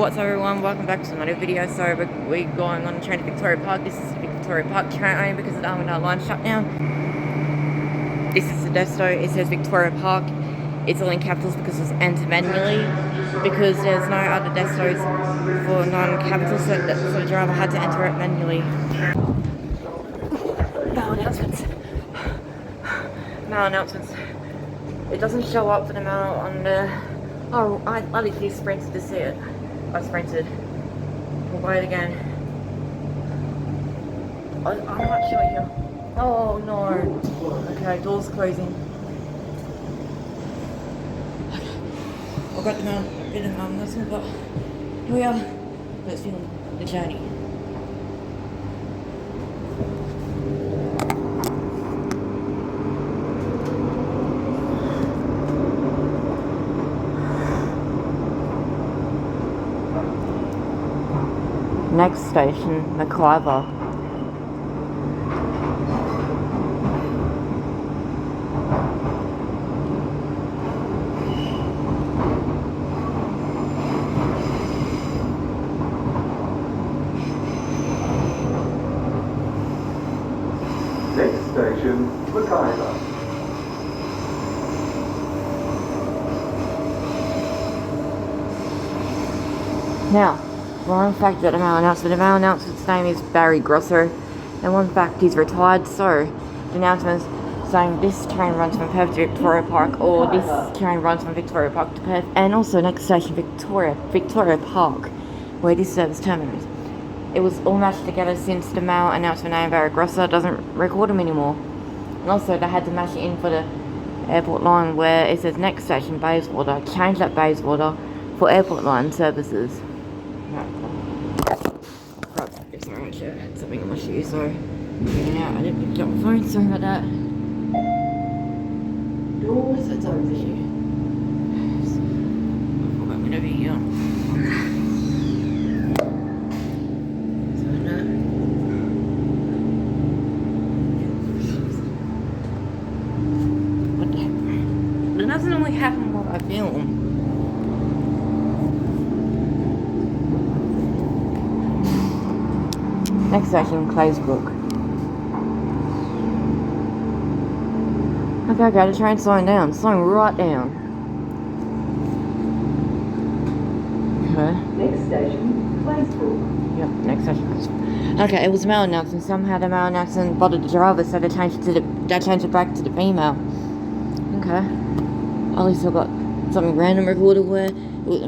What's up everyone, welcome back to another video. So we're going on the train to Victoria Park. This is the Victoria Park train because of the Armidale line shutdown. This is the desto, it says Victoria Park. It's all in capitals because it's entered manually, because there's no other destos for non-capitals, so the driver had to enter it manually. Mail announcements. Mail announcements. It doesn't show up for the mail on the... Oh, I literally sprinted to see it. I sprinted. We'll wait again. I'm not sure here. Oh no. Okay, door's closing. Okay. I've got the mail. Bit of announcement, but here we are. Let's film the journey. Next station, McIver. Next station, McIver. Now, one fact that the mail announcement. The mail announcement's name is Barry Grosser, and one fact, he's retired, so the announcement's saying this train runs from Perth to Victoria Park, or this train runs from Victoria Park to Perth, and also next station Victoria Park, where this service terminates. It was all matched together since the mail announcement name Barry Grosser doesn't record them anymore. And also they had to match it in for the airport line where it says next station Bayswater, change that Bayswater for airport line services. Sorry, I had something on my shoe, so yeah, I didn't pick up my phone, sorry about that. Doors, it's over here. I forgot me to be here. What the heck? It doesn't only happen while I film. Next station, Claysbrook. Okay, the train's slowing down. Slowing right down. Okay. Next station, Claysbrook. Yep, next station. Okay, it was a mail announcement. Somehow the mail announcement bothered the driver, so they changed it back to the female. Okay. At least I got something random recorded where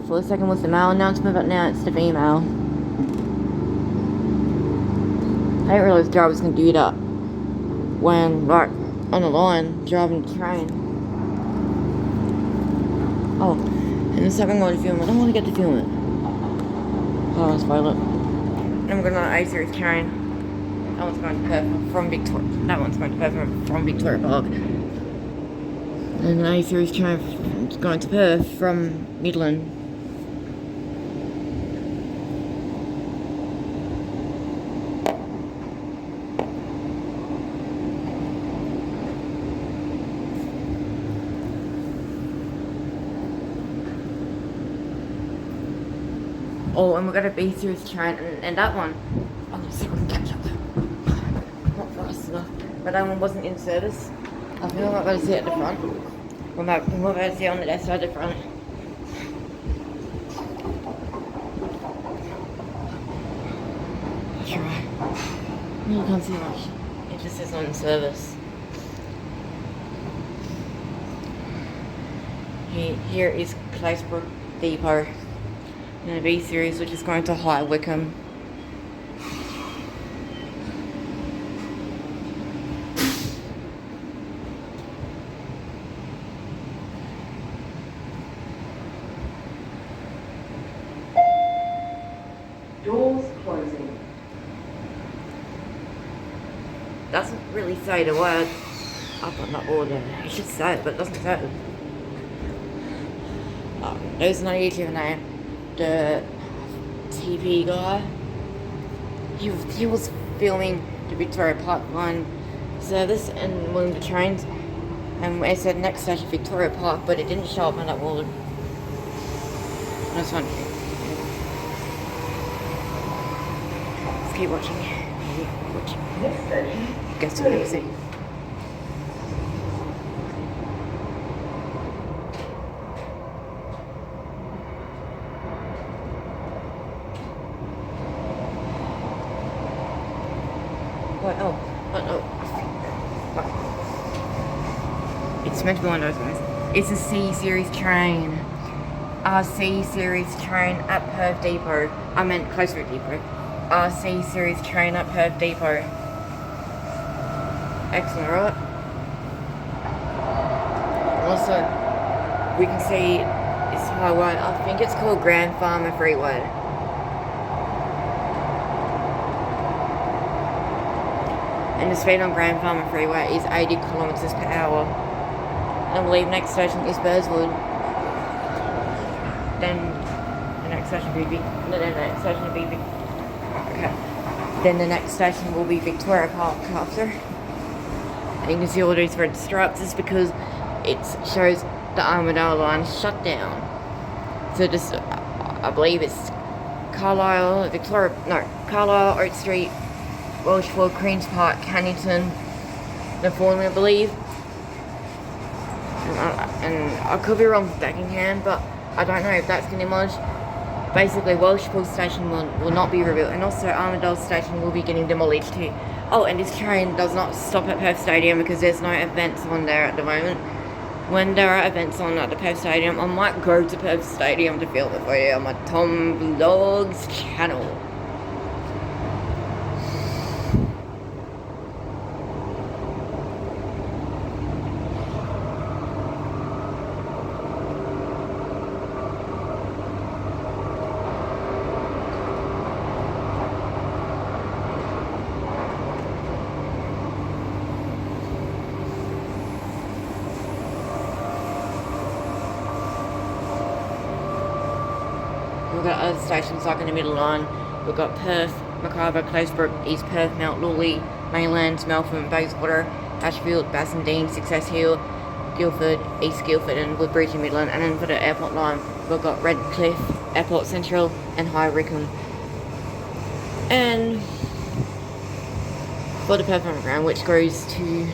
for a second was the mail announcement, but now it's the female. I didn't realise drivers can do that when, like, on the line, driving the train. Oh, and there's something I want to film. I don't want to get to film it. Oh, let's spoil it. And we're going on an A series train. That one's going to Perth from Victoria. That one's going to Perth from Victoria Park. And an A series train is going to Perth from Midland. Oh, and we've got a B series train, and that one, let's see if we can catch up. Not fast enough. But that one wasn't in service. I think I'm not going to see it at the front. We're not going to see it on the left side of the front. I'll try. No, I can't see much. It just says on service. Here is Claysbrook Depot. In a B series, which is going to High Wycombe. Doors closing. Doesn't really say the word up on the order. It should say it, but it doesn't say it. There's no YouTube name. The TV guy, he was filming the Victoria Park line service and one of the trains, and it said next station Victoria Park, but it didn't show up on that wall. That's one thing. keep watching. Keep watching. Next station, Guess what you see. What? Oh. It's meant to be one of those ones. It's a C series train. Our C series train at Perth Depot. I meant closer to Depot. Our C series train at Perth Depot. Excellent, right? Also, we can see this highway. I think it's called Grand Farmer Freeway. And the speed on Grand Farmer Freeway is 80 kilometers per hour. And I believe next station is Burswood. Then the next station will be okay. Then the next station will be Victoria Park after. And you can see all these red stripes. This is because it shows the Armadale line shut down. So just, I believe it's Carlisle, Oak Street, Welshford, Queen's Park, Cannington, the Thornley, I believe. And I could be wrong with Beckingham, but I don't know if that's going to demolished. Basically, Welshpool Station will not be rebuilt, and also Armadale Station will be getting demolished too. Oh, and this train does not stop at Perth Stadium because there's no events on there at the moment. When there are events on at the Perth Stadium, I might go to Perth Stadium to film it for you on my Tom Vlogs channel. We've got other stations like in the middle line. We've got Perth, Macarthur, Closebrook, East Perth, Mount Lawley, Mainland, Melbourne, Bayswater, Ashfield, Bassendean, Success Hill, Guildford, East Guildford and Woodbridge in Midland. And then for the airport line, we've got Redcliffe, Airport Central and High Wycombe. And for the Perth Underground, which goes to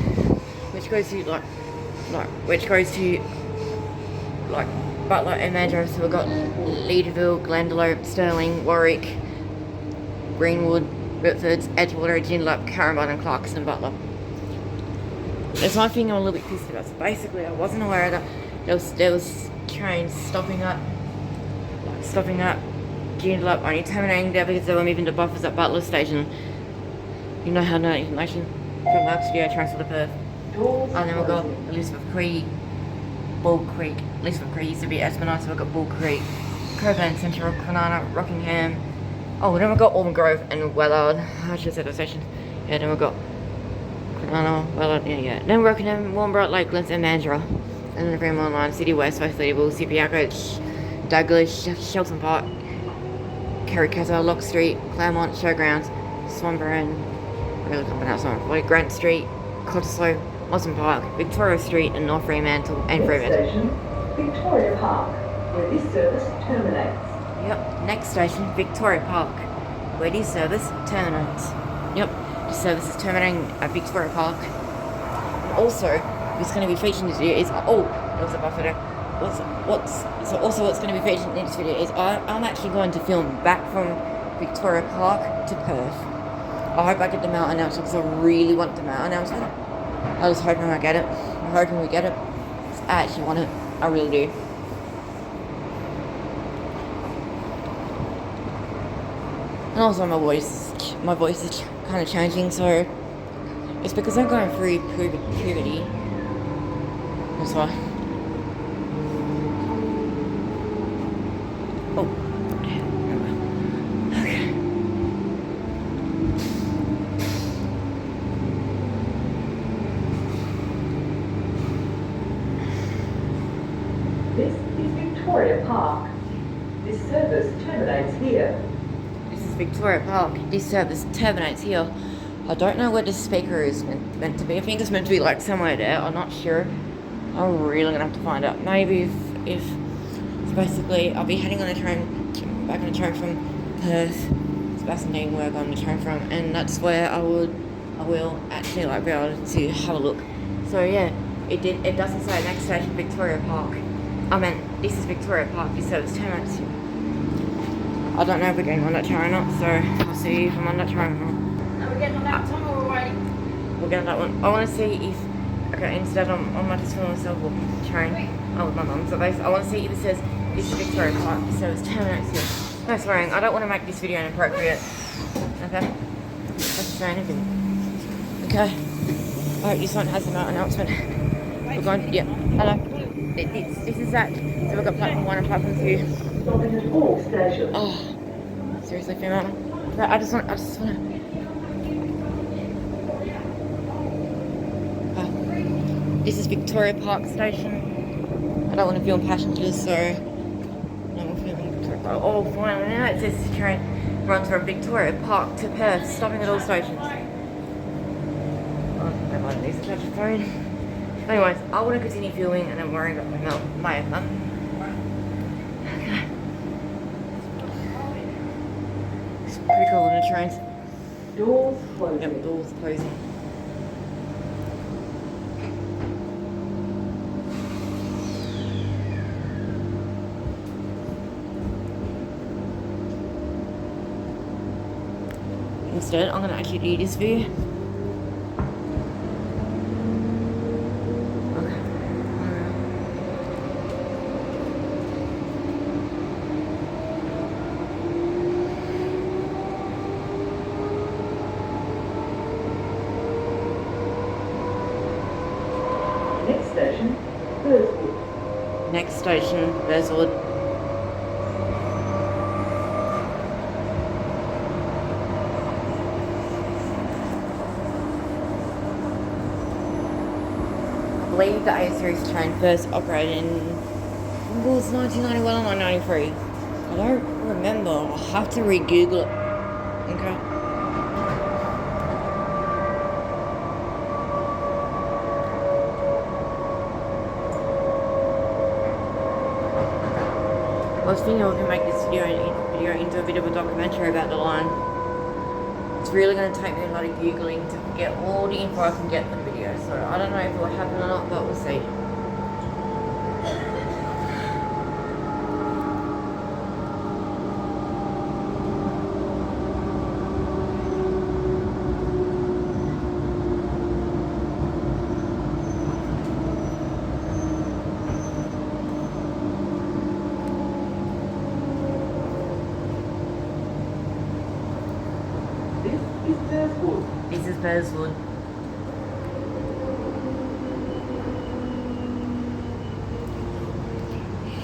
Butler and Mandurah, so we've got Leederville, Glendalough, Stirling, Warwick, Greenwood, Whitfords, Edgewater, Joondalup, Caringbah and Clarkson and Butler. There's one thing I'm a little bit pissed about. So basically I wasn't aware that there was trains stopping up Joondalup, only terminating there because they were moving to buffers at Butler Station. You know how no information from Lab Studio transfer to Perth. And then we've got Elizabeth Creek, Bull Creek. Elizabeth Creek used to be Esplanade, so we've got Bull Creek, Coburn, Central, Kwinana, Rockingham. Oh, then we've got Almond Grove and Wellard. I should have said those stations. Yeah, then we've got Kwinana, Wellard, yeah. Then Rockingham, Warnborough, Lakelands and Mandurah. And then the Fremont line, City West, West Leederville, Subiaco, Douglas, Shelton Park, Carrickazza, Lock Street, Claremont, Showgrounds, Swanbourne, really can't pronounce Swanbourne, Grant Street, Cottesloe, Mosman Park, Victoria Street and North Fremantle and Fremantle. Next station, Victoria Park, where this service terminates. Yep, next station, Victoria Park, where this service terminates. Yep, this service is terminating at Victoria Park. And also, what's going to be featured in this video is, there was a buffer there. What's going to be featured in this video is I'm actually going to film back from Victoria Park to Perth. I hope I get the Mount announcement because I really want the Mount announcement. I was hoping I get it. I'm hoping we get it. I actually want it. I really do. And also my voice is kind of changing, so it's because I'm going through puberty. That's why. Oh. Okay. This is Victoria Park. This service terminates here. This is Victoria Park. This service terminates here. I don't know where the speaker is meant to be. I think it's meant to be like somewhere there. I'm not sure. I'm really gonna have to find out. Maybe if so basically I'll be heading on a train back on a train from Perth. fascinating work on the train from, and that's where I will actually like be able to have a look. So yeah, it doesn't say next station Victoria Park. I mean, this is Victoria Park, this service terminates here. I don't know if we're getting on that train or not, so I'll see if I'm on that train or not. Are we getting on that time or we're waiting? We'll get on that one. I want to see if, okay, instead I might just film myself walking the train. Oh, with my mum. So basically, I want to see if it says this is Victoria Park, the service terminates here. No swearing, I don't want to make this video inappropriate. Okay? That's say anything. Okay. Alright, this one has an announcement. We're going, yeah, hello. This is that. So we've got platform 1 and platform 2. Stopping at all stations. Oh, seriously, female? I just want to. This is Victoria Park Station. I don't want to film passengers, so no more filming Victoria Park. Oh, finally, now it says the train runs from Victoria Park to Perth, stopping at all stations. Oh, I might need to touch the phone. Anyways, I want to continue filming and I'm worrying about my mum. Okay. It's pretty cool in the trains. Doors closing. Yep, doors closing. Instead, I'm going to actually do this for you. Okay. Next station, Thursday. Next station, Beresford. I believe the A series train first operated in, I think it was 1991 or 1993. I don't remember. I'll have to re-Google it. Okay. I was thinking we can make this video into a bit of a documentary about the line. It's really going to take me a lot of Googling to get all the info I can get for the video, so I don't know if it will happen or not, but we'll see. This is Beresford.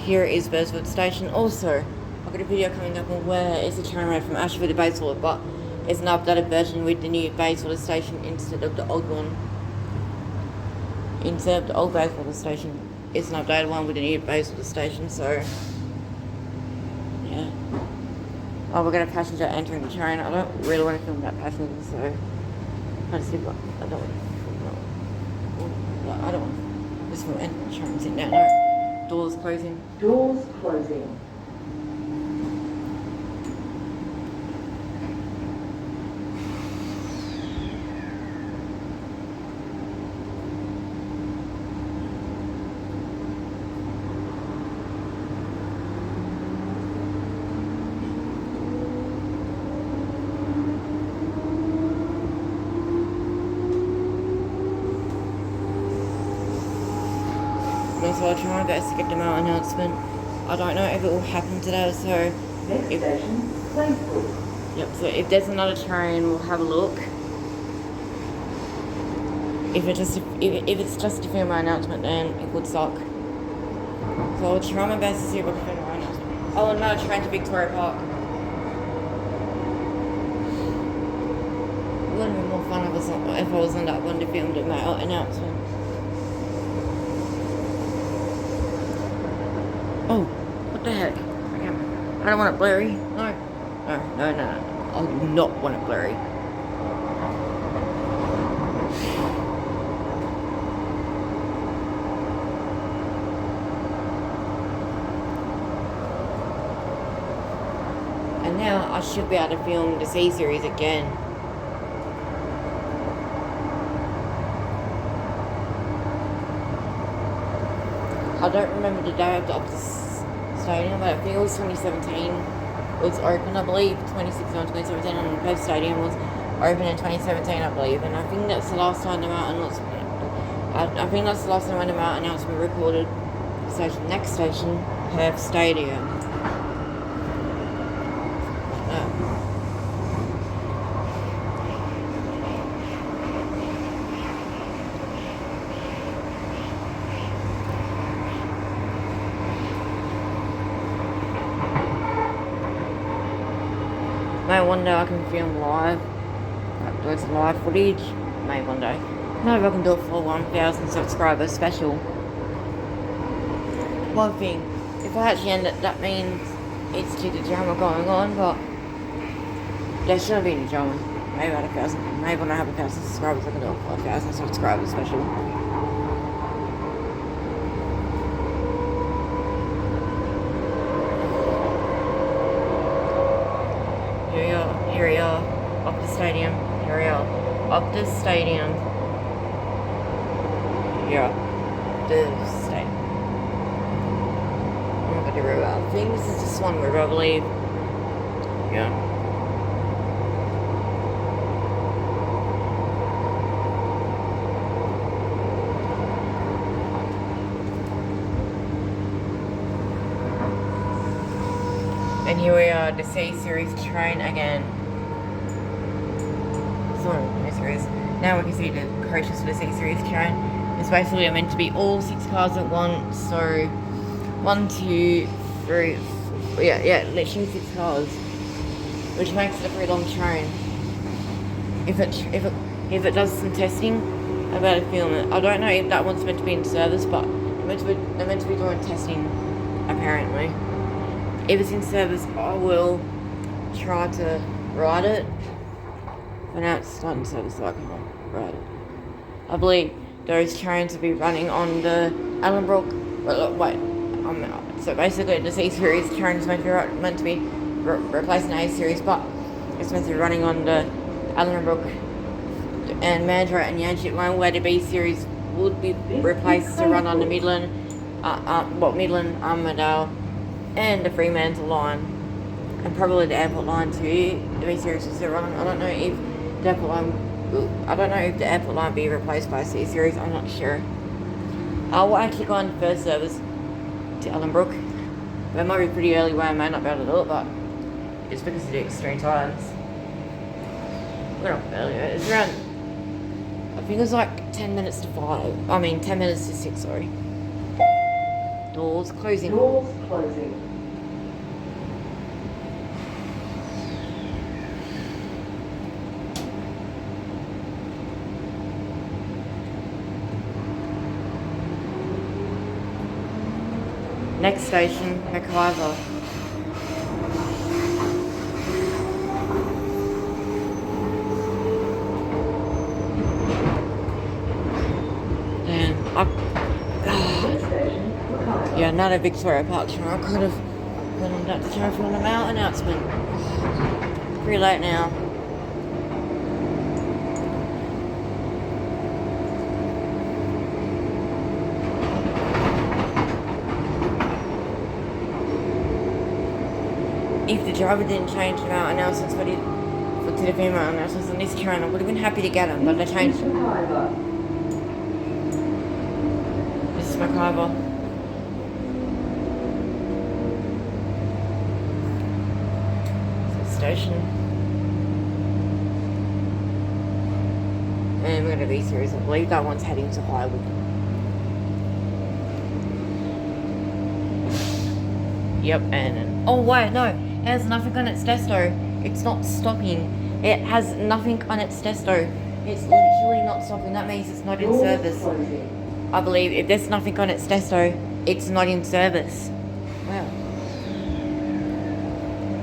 Here is Beresford Station. Also, I've got a video coming up on where is the train ride from Ashford to Bayswater, but it's an updated version with the new Bayswater Station instead of the old one. Instead of the old Bayswater Station, it's an updated one with the new Bayswater Station, so yeah. Oh, we've got a passenger entering the train. I don't really want to film that passenger, so I just think I don't want to film. I don't want to just film entering the train sitting down. No. Doors closing. Doors closing. So I'll try my best to get them out announcement. I don't know if it will happen today, so Next station, Plainfield. yep, so if there's another train we'll have a look. If it's just to film my announcement, then it would suck. So I'll try my best to see if I can film my announcement. Oh, another train to Victoria Park. It would have been more fun if I was on that one to film my announcement. Oh, what the heck? Okay. I don't want it blurry. No. No. I do not want it blurry. And And now I should be able to film the C series again. I don't remember the day of the Optus Stadium, but I think it was 2017. It was open, I believe, 2016 or 2017, and the Perth Stadium was open in 2017, I believe. And I think that's the last time the mountain was. I think that's the last time the mountain announcement recorded. Station, next station, Perth Stadium. Maybe one day I can film live, like do some live footage, maybe one day. Maybe I can do it for 1,000 subscriber special. One thing, if I actually end it, that means it's due to drama going on, but there shouldn't be any drama. Maybe at 1,000, maybe when I have 1,000 subscribers I can do it for 1,000 subscriber special. Here we are, up the stadium, here we are, up the stadium, yeah, the stadium. I'm not gonna do real well. I think this is the Swan River, I believe, yeah. And here we are, the C series train again. Sorry, no series. Now we can see the coaches for the C series train. It's basically meant to be all 6 cars at once. So 1, 2, 3, yeah, literally 6 cars, which makes it a pretty long train. If it does some testing, I better film it. I don't know if that one's meant to be in service, but they're meant to be doing testing apparently. If it's in service, I will try to ride it. But now it's not in service, so I can't ride it. I believe those trains will be running on the Allenbrook. So basically, the C series train is meant to be replacing the A series, but it's meant to be running on the Allenbrook and Mandurah and Yanchep line, where the B series would be replaced to run on the Midland, Armadale, and the Fremantle line, and probably the airport line too. The B series is still running. I don't know if the airport line will be replaced by C series. I'm not sure. I will actually go on the first service to Ellenbrook. It might be pretty early where I may not be able to do it, but it's because of the extreme times. We're not earlier. It's around, I think it's like 10 minutes to 5. I mean 10 minutes to 6, sorry. Doors closing. Doors closing. Next station, McIver. Damn, yeah, another Victoria Park train. I could have gone on that to try for an out announcement. Pretty late now. If the driver didn't change them out announcements to the female announcements on this train, I would have been happy to get them, but they changed them. This is McIver. Station. And we're going to be serious. I believe that one's heading to Highwood. Yep, and oh wait, no, it has nothing on its desto. It's not stopping. It has nothing on its desto. It's literally not stopping. That means it's not in service. I believe if there's nothing on its desto, it's not in service. Wow.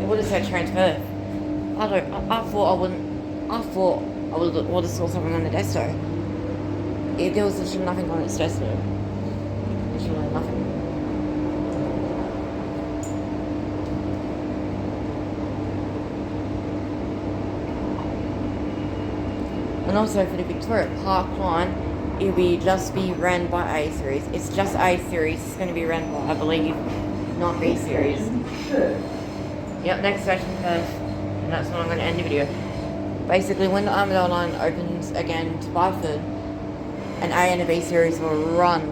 It would have said Transperth. I thought I would have saw something on the desto. If there was literally nothing on its desto. Literally nothing. And also for the Victoria Park one, it'll just be ran by A series. It's just A series. It's going to be ran by, I believe, not B series. Yep, next station Perth. And that's when I'm going to end the video. Basically, when the Armadale line opens again to Byford, an A and a B series will run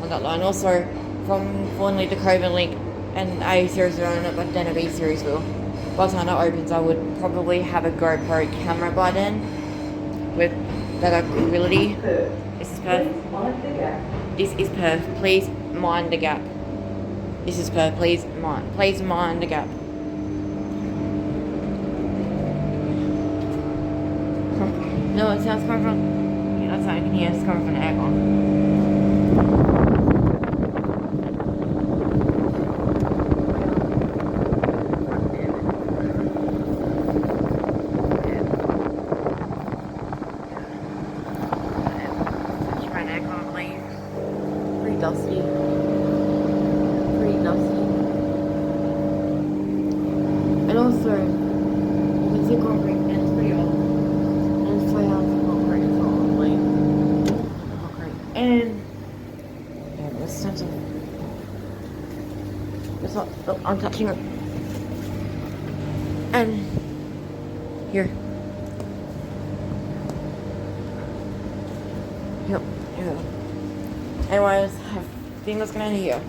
on that line. Also, from Thornley to Coven Link, an A series will run it, but then a B series will. By the time that opens, I would probably have a GoPro camera by then with better quality. This is Perth. This is Perth. Please mind the gap. This is Perth. Please mind the gap. No, it sounds coming from. Yeah, that's what I can hear. It's coming from the aircon. Pretty dusty. And also, you can see concrete and it's pretty old. And it's 2 hours of concrete, it's not like concrete. And yeah, this sensor. It's not, oh, I'm touching it. And here. Yep, yeah. Anyways, I think that's gonna end here.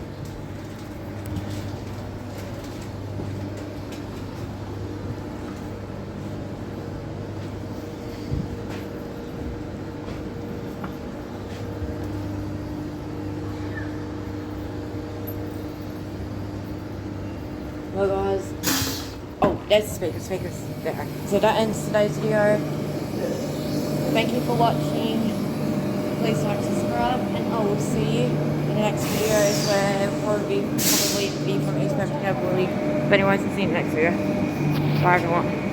Well guys, oh, there's the speakers there. So that ends today's video. Thank you for watching. Please like, subscribe, and I will see you in the next videos where probably be from East Perth. But anyways, I'll see you in the next video. Bye everyone.